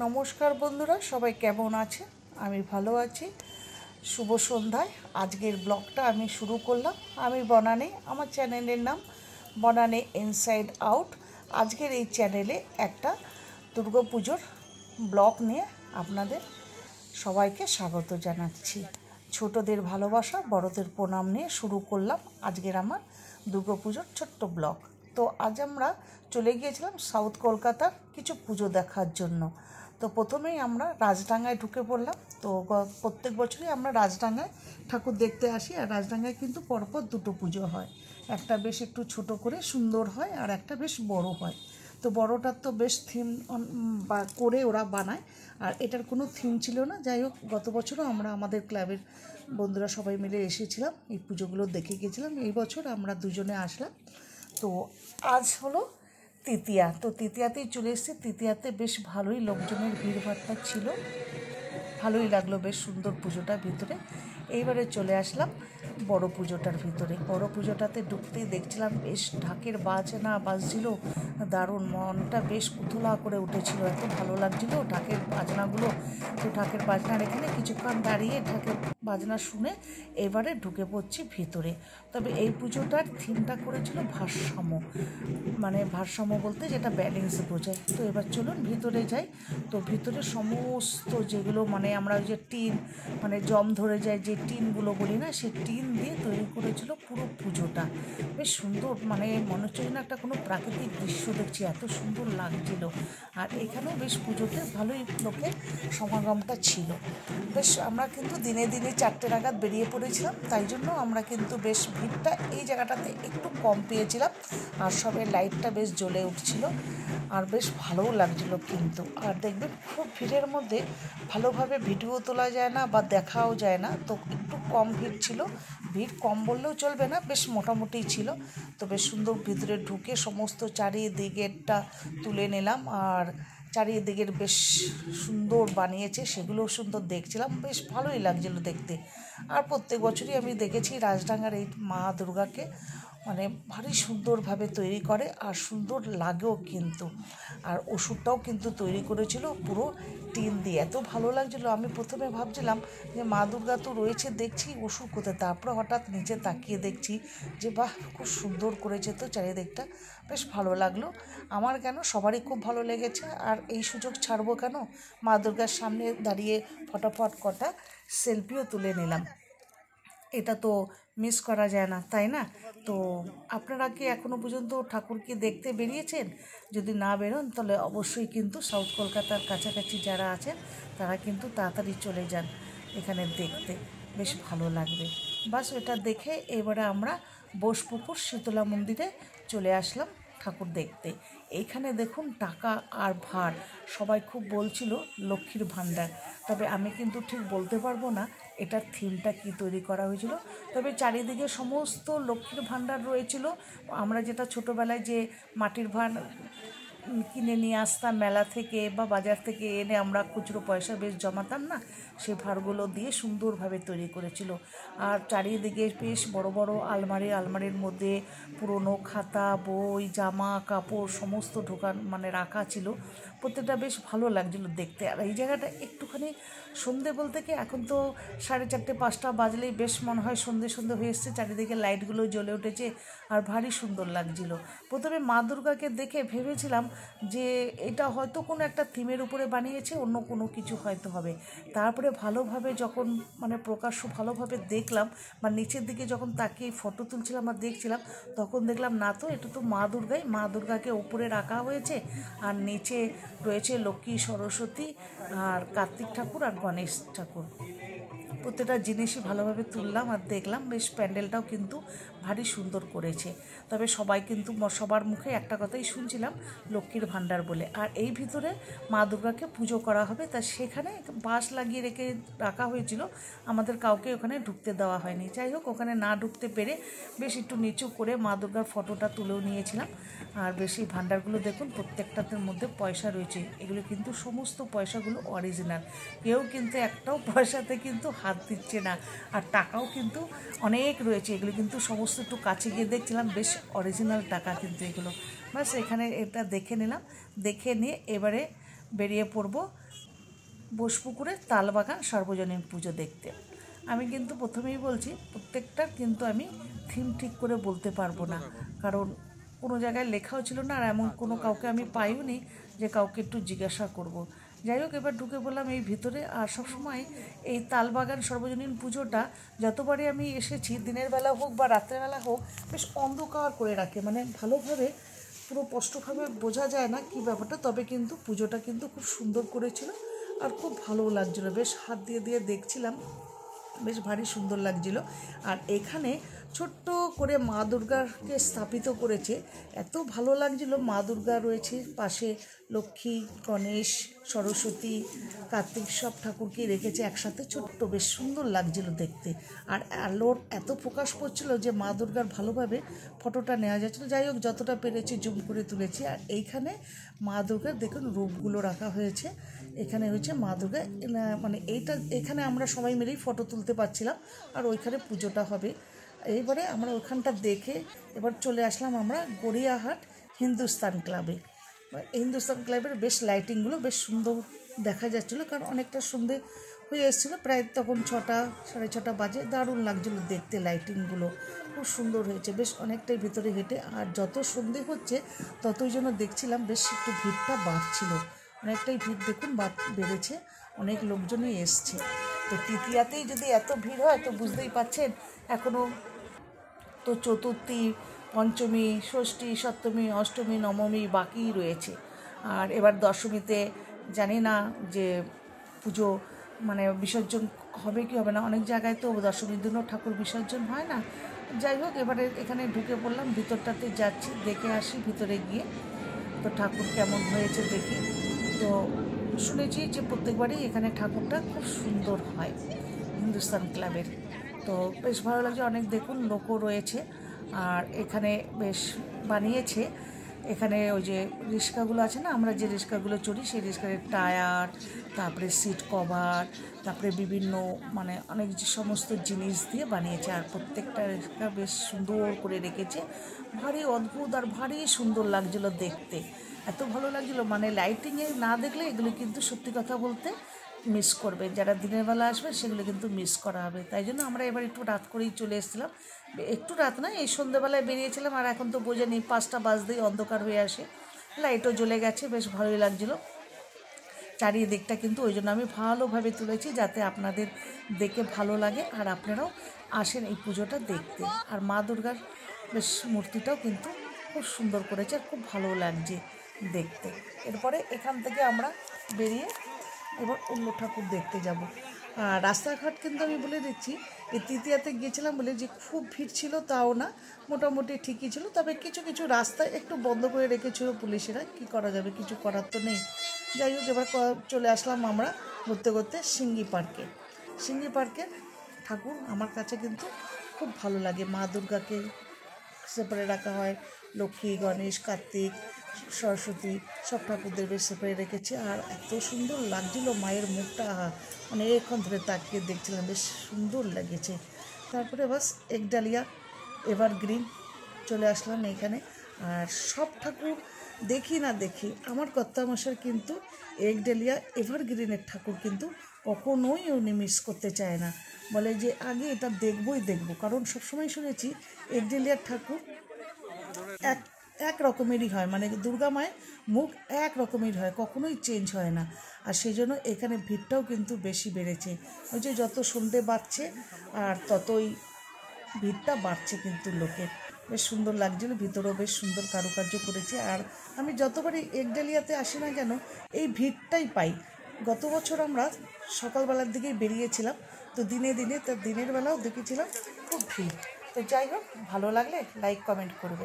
নমস্কার বন্ধুরা, সবাই কেমন আছে? আমি ভালো আছি। শুভ সন্ধ্যায় আজকের ব্লগটা আমি শুরু করলাম। আমি বনানী, আমার চ্যানেলের নাম বনানী ইনসাইড আউট। আজকের এই চ্যানেলে একটা দুর্গাপুজোর ব্লগ নিয়ে আপনাদের সবাইকে স্বাগত জানাচ্ছি। ছোটদের ভালোবাসা, বড়দের প্রণাম নিয়ে শুরু করলাম আজকের আমার দুর্গাপুজোর ছোট্ট ব্লগ। তো আজ আমরা চলে গিয়েছিলাম সাউথ কলকাতার কিছু পুজো দেখার জন্য। তো প্রথমেই আমরা রাজডাঙ্গায় ঢুকে পড়লাম। তো প্রত্যেক বছরই আমরা রাজডাঙ্গায় ঠাকুর দেখতে আসি, আর রাজডাঙ্গায় কিন্তু পরপর দুটো পুজো হয়। একটা বেশ একটু ছোট করে সুন্দর হয়, আর একটা বেশ বড় হয়। তো বড়টার তো বেশ থিম বা করে ওরা বানায়, আর এটার কোনো থিম ছিল না। যাই হোক, গত বছরও আমরা আমাদের ক্লাবের বন্ধুরা সবাই মিলে এসেছিলাম, এই পুজোগুলো দেখে গেছিলাম। এই বছর আমরা দুজনে আসলাম। তো আজ হলো তৃতীয়া। তো তৃতীয়াতেই চলে এসেছি। তৃতীয়াতে বেশ ভালোই লোকজনের ভিড়ভাট্টা ছিল, ভালোই লাগলো, বেশ সুন্দর পুজোটা ভিতরে। এইবারে চলে আসলাম বড় পুজোটার ভিতরে। বড় পুজোটাতে ঢুকতেই দেখছিলাম বেশ ঢাকের বাজনা বাজছিল, দারুণ, মনটা বেশ উথলা করে উঠেছিল, এত ভালো লাগছিল ঢাকের বাজনাগুলো। তো ঢাকের বাজনার এখানে কিছুক্ষণ দাঁড়িয়ে ঢাকের বাজনা শুনে এবারে ঢুকে পড়ছি ভিতরে। তবে এই পুজোটার থিমটা করেছিল ভারসাম্য, মানে ভারসাম্য বলতে যেটা ব্যালেন্স বোঝায়। তো এবার চলুন ভিতরে যাই। তো ভিতরে সমস্ত যেগুলো মানে আমরা ওই যে টিন, মানে জম ধরে যায় যে টিনগুলো বলি না, সেই টিন দিয়ে তৈরি করেছিল পুরো পুজোটা। বেশ সুন্দর, মানে মনে হচ্ছে না একটা কোনো প্রাকৃতিক দৃশ্য দেখছি, এত সুন্দর লাগছিল। আর এখানেও বেশ পুজোতে ভালোই লোকের সমাগমটা ছিল। বেশ আমরা কিন্তু দিনে দিনে 4টে নাগাদ বেরিয়ে পড়েছিলাম, তাই জন্য আমরা কিন্তু বেশ ভিড়টা এই জায়গাটাতে একটু কম পেয়েছিলাম। আর সবের লাইটটা বেশ জ্বলে উঠছিল, আর বেশ ভালোও লাগছিল কিন্তু। আর দেখবেন খুব ভিড়ের মধ্যে ভালোভাবে ভিডিও তোলা যায় না বা দেখাও যায় না। তো একটু কম ভিড় ছিল, ভিড় কম বললেও চলবে না, বেশ মোটামুটি ছিল। তো বেশ সুন্দর ভিতরে ঢুকে সমস্ত চারিদিকেরটা তুলে নিলাম, আর চারিদিকের বেশ সুন্দর বানিয়েছে, সেগুলোও সুন্দর দেখছিলাম, বেশ ভালোই লাগছিল দেখতে। আর প্রত্যেক বছরই আমি দেখেছি রাজডাঙ্গার এই মা দুর্গাকে মানে ভারী সুন্দরভাবে তৈরি করে, আর সুন্দর লাগেও কিন্তু। আর ওষুধটাও কিন্তু তৈরি করেছিল পুরো টিন দিয়ে, এত ভালো লাগছিলো। আমি প্রথমে ভাবছিলাম যে মা দুর্গা তো রয়েছে, দেখছি ওষুধ কোথায়। তারপরে হঠাৎ নিচে তাকিয়ে দেখছি যে বাহ, খুব সুন্দর করেছে তো চারিদিকটা, বেশ ভালো লাগলো আমার, কেন সবারই খুব ভালো লেগেছে। আর এই সুযোগ ছাড়বো কেন, মা দুর্গার সামনে দাঁড়িয়ে ফটাফট কটা সেলফিও তুলে নিলাম, এটা তো মিস করা যায় না, তাই না? তো আপনারা কি এখনও পর্যন্ত ঠাকুরকে দেখতে বেরিয়েছেন? যদি না বেরোন তাহলে অবশ্যই কিন্তু সাউথ কলকাতার কাছাকাছি যারা আছেন তারা কিন্তু তাড়াতাড়ি চলে যান এখানে দেখতে, বেশ ভালো লাগবে। বাস এটা দেখে এবারে আমরা বোসপুকুর শীতলা মন্দিরে চলে আসলাম ঠাকুর দেখতে। এইখানে দেখুন টাকা আর ভার, সবাই খুব বলছিল লক্ষ্মীর ভাণ্ডার, তবে আমি কিন্তু ঠিক বলতে পারবো না এটার থিমটা কি তৈরি করা হয়েছিল। তবে চারিদিকে সমস্ত লক্ষ্মীর ভাণ্ডার রয়েছিল। আমরা যেটা ছোটোবেলায় যে মাটির ভাঁড় কিনে নিয়ে আসতাম মেলা থেকে বা বাজার থেকে এনে আমরা খুচরো পয়সা বেশ জমাতাম না, সে ভাঁড়গুলো দিয়ে সুন্দরভাবে তৈরি করেছিল। আর চারিদিকে বেশ বড় বড় আলমারির মধ্যে পুরনো খাতা, বই, জামা কাপড় সমস্ত মানে রাখা ছিল। প্রত্যেকটা বেশ ভালো লাগছিল দেখতে। আর এই জায়গাটা একটুখানি সন্ধে বলতে কি, এখন তো 4:30 5টা বাজলেই বেশ মনে হয় সন্ধে হয়ে এসছে, চারিদিকে লাইটগুলো জ্বলে উঠেছে, আর ভারী সুন্দর লাগছিল। প্রথমে মা দুর্গাকে দেখে ভেবেছিলাম যে এটা হয়তো কোনো একটা থিমের উপরে বানিয়েছে, অন্য কোনো কিছু হয়তো হবে। তারপরে ভালোভাবে যখন মানে প্রকাশ্য ভালোভাবে দেখলাম, বা নিচের দিকে যখন তাকিয়ে ফটো তুলছিলাম আর দেখছিলাম, তখন দেখলাম না তো, এটা তো মা দুর্গাই, মা দুর্গাকে উপরে রাখা হয়েছে, আর নিচে রয়েছে লক্ষ্মী, সরস্বতী, আর কার্তিক ঠাকুর আর গণেশ ঠাকুর। প্রত্যেকটা জিনিসই ভালোভাবে তুললাম আর দেখলাম, বেশ প্যান্ডেলটাও কিন্তু ভারী সুন্দর করেছে। তবে সবাই কিন্তু সবার মুখে একটা কথাই শুনছিলাম, লক্ষ্মীর ভাণ্ডার বলে। আর এই ভিতরে মা দুর্গাকে পুজো করা হবে, তা সেখানে বাঁশ লাগিয়ে রাখা হয়েছিল, আমাদের কাউকে ওখানে ঢুকতে দেওয়া হয়নি। যাই হোক, ওখানে না ঢুকতে পেরে বেশ একটু নিচু করে মা দুর্গার ফটোটা তুলেও নিয়েছিলাম। আর বেশি ভাণ্ডারগুলো দেখুন, প্রত্যেকটার মধ্যে পয়সা রয়েছে, এগুলো কিন্তু সমস্ত পয়সাগুলো অরিজিনাল, কেউ কিন্তু একটাও পয়সাতে কিন্তু হাত দিচ্ছে না। আর টাকাও কিন্তু অনেক রয়েছে, এগুলো কিন্তু সমস্ত একটু কাছে গিয়ে দেখছিলাম, বেশ অরিজিনাল টাকা কিন্তু এগুলো। বাস এখানে এটা দেখে নিলাম, দেখে নিয়ে এবারে বেরিয়ে পড়বো বোসপুকুরে তালবাগান সর্বজনীন পুজো দেখতে। আমি কিন্তু প্রথমেই বলছি, প্রত্যেকটার কিন্তু আমি থিম ঠিক করে বলতে পারবো না, কারণ কোনো জায়গায় লেখাও ছিল না, আর এমন কোনো কাউকে আমি পাইওনি যে কাউকে একটু জিজ্ঞাসা করব। যাই হোক, এবার ঢুকে বললাম এই ভিতরে। আর সবসময় এই তালবাগান সর্বজনীন পুজোটা যতবারই আমি এসেছি, দিনের বেলা হোক বা রাত্রেবেলা হোক, বেশ অন্ধকার করে রাখে, মানে ভালোভাবে পুরো স্পষ্টভাবে বোঝা যায় না কী ব্যাপারটা। তবে কিন্তু পুজোটা কিন্তু খুব সুন্দর করেছিল আর খুব ভালো লাগছিলো, বেশ হাত দিয়ে দিয়ে দেখছিলাম, বেশ ভারী সুন্দর লাগছিল। আর এখানে ছোট্ট করে মা দুর্গাকে স্থাপিত করেছে, এত ভালো লাগছিল। মা দুর্গা রয়েছে, পাশে লক্ষ্মী, গণেশ, সরস্বতী, কার্তিক সব ঠাকুরকে রেখেছে একসাথে, ছোট্ট বেশ সুন্দর লাগছিল দেখতে। আর আলোর এত প্রকাশ পড়ছিল যে মা দুর্গার ভালোভাবে ফটোটা নেওয়া যাচ্ছিলো। যাই হোক, যতটা পেরেছি জুম করে তুলেছি। আর এইখানে মা দুর্গার দেখুন রূপগুলো রাখা হয়েছে। এখানে হচ্ছে মা দুর্গা, মানে এখানে আমরা সবাই মিলেই ফটো তুলতে পারছিলাম, আর ওইখানে পুজোটা হবে। এইবারে আমরা ওইখানটা দেখে এবার চলে আসলাম আমরা গড়িয়াহাট হিন্দুস্তান ক্লাবে। হিন্দুস্তান ক্লাবের বেশ লাইটিংগুলো বেশ সুন্দর দেখা যাচ্ছিলো, কারণ অনেকটা সন্ধে হয়ে এসেছিলো, প্রায় তখন 6টা 6:30 বাজে। দারুণ লাগছিলো দেখতে, লাইটিংগুলো খুব সুন্দর হয়েছে, বেশ অনেকটাই ভিতরে হেঁটে। আর যত সন্ধে হচ্ছে ততই যেন দেখছিলাম বেশ একটু ভিড়টা বাড়ছিল, অনেকটাই ভিড় দেখুন বেড়েছে, অনেক লোকজনই এসছে। তো তৃতীয়াতেই যদি এত ভিড় হয় তো বুঝতেই পারছেন, এখনও তো চতুর্থী, পঞ্চমী, ষষ্ঠী, সপ্তমী, অষ্টমী, নবমী বাকিই রয়েছে। আর এবার দশমীতে জানি না যে পুজো মানে বিসর্জন হবে কি হবে না, অনেক জায়গায় তো দশমীর দিনও ঠাকুর বিসর্জন হয় না। যাই হোক, এবারে এখানে ঢুকে পড়লাম, ভিতরটাতে যাচ্ছি, দেখে আসি ভিতরে গিয়ে তো ঠাকুর কেমন হয়েছে দেখি। তো শুনেছি যে প্রত্যেকবারই এখানে ঠাকুরটা খুব সুন্দর হয় হিন্দুস্তান ক্লাবের। তো বেশ ভালো লাগছে, অনেক দেখুন লোকও রয়েছে। আর এখানে বেশ বানিয়েছে, এখানে ওই যে রিক্সাগুলো আছে না, আমরা যে রিক্সাগুলো চড়ি সেই রিক্সার টায়ার, তারপরে সিট কভার, তারপরে বিভিন্ন মানে অনেক যে সমস্ত জিনিস দিয়ে বানিয়েছে। আর প্রত্যেকটা রিক্সা বেশ সুন্দর করে রেখেছে, ভারী অদ্ভুত আর ভারী সুন্দর লাগছিলো দেখতে, এত ভালো লাগছিলো। মানে লাইটিংয়ে না দেখলে এগুলো কিন্তু সত্যি কথা বলতে মিস করবে, যারা দিনের বেলা আসবে সেগুলো কিন্তু মিস করা হবে। তাই জন্য আমরা এবার একটু রাত করেই চলে এসেছিলাম, একটু রাত না, এই সন্ধ্যেবেলায় বেরিয়েছিলাম। আর এখন তো বোঝে নেই, 5টা বাজতেই অন্ধকার হয়ে আসে, লাইটও জ্বলে গেছে, বেশ ভালোই লাগছিলো চারিদিকটা। কিন্তু ওই জন্য আমি ভালোভাবে তুলেছি যাতে আপনাদের দেখে ভালো লাগে আর আপনারাও আসেন এই পুজোটা দেখতে। আর মা দুর্গার বেশ মূর্তিটাও কিন্তু খুব সুন্দর করেছে আর খুব ভালো লাগছে দেখতে। এরপরে এখান থেকে আমরা বেরিয়ে এবার অন্য ঠাকুর দেখতে যাব। আর রাস্তাঘাট কিন্তু আমি বলে দিচ্ছি, এই তৃতীয়াতে গিয়েছিলাম বলে যে খুব ভিড় ছিল তাও না, মোটামুটি ঠিকই ছিল। তবে কিছু কিছু রাস্তায় একটু বন্ধ করে রেখেছিল পুলিশেরা, কি করা যাবে, কিছু করার তো নেই। যাই হোক, এবার চলে আসলাম আমরা ঘুরতে ঘুরতে সিঙ্গি পার্কে। সিঙ্গি পার্কের ঠাকুর আমার কাছে কিন্তু খুব ভালো লাগে। মা দুর্গাকে সেপারে রাখা হয়, লক্ষ্মী, গণেশ, কার্তিক, সরস্বতী সব ঠাকুরদের বেশ সেপারে রেখেছে। আর এত সুন্দর লাগছিল মায়ের মুখটা, অনেকক্ষণ ধরে তাকিয়ে দেখছিলাম, বেশ সুন্দর লেগেছে। তারপরে বাস একডালিয়া এভারগ্রিন চলে আসলাম এখানে। আর সব ঠাকুর দেখি না দেখি, আমার কর্তামশাই কিন্তু একডালিয়া এভারগ্রিনের ঠাকুর কিন্তু কখনোই উনি মিস করতে চায় না, বলে যে আগে এটা দেখবই দেখব। কারণ সবসময় শুনেছি একডালিয়ার ঠাকুর এক রকমেরই হয়, মানে দুর্গা মায়ের মুখ এক রকমেরই হয়, কখনোই চেঞ্জ হয় না। আর সেই জন্য এখানে ভিড়টাও কিন্তু বেশি বেড়েছে, ওই যে যত সন্ধে বাড়ছে আর ততই ভিড়টা বাড়ছে কিন্তু লোকের। বেশ সুন্দর লাগছিল, ভিতরেও বেশ সুন্দর কারুকার্য করেছে। আর আমি যতবারই একডালিয়াতে আসি না কেন এই ভিড়টাই পাই। গত বছর আমরা সকালবেলার দিকেই বেরিয়েছিলাম, তো দিনের বেলাও দেখেছিলাম খুব ভিড়। তো যাই হোক, ভালো লাগলে লাইক কমেন্ট করবে।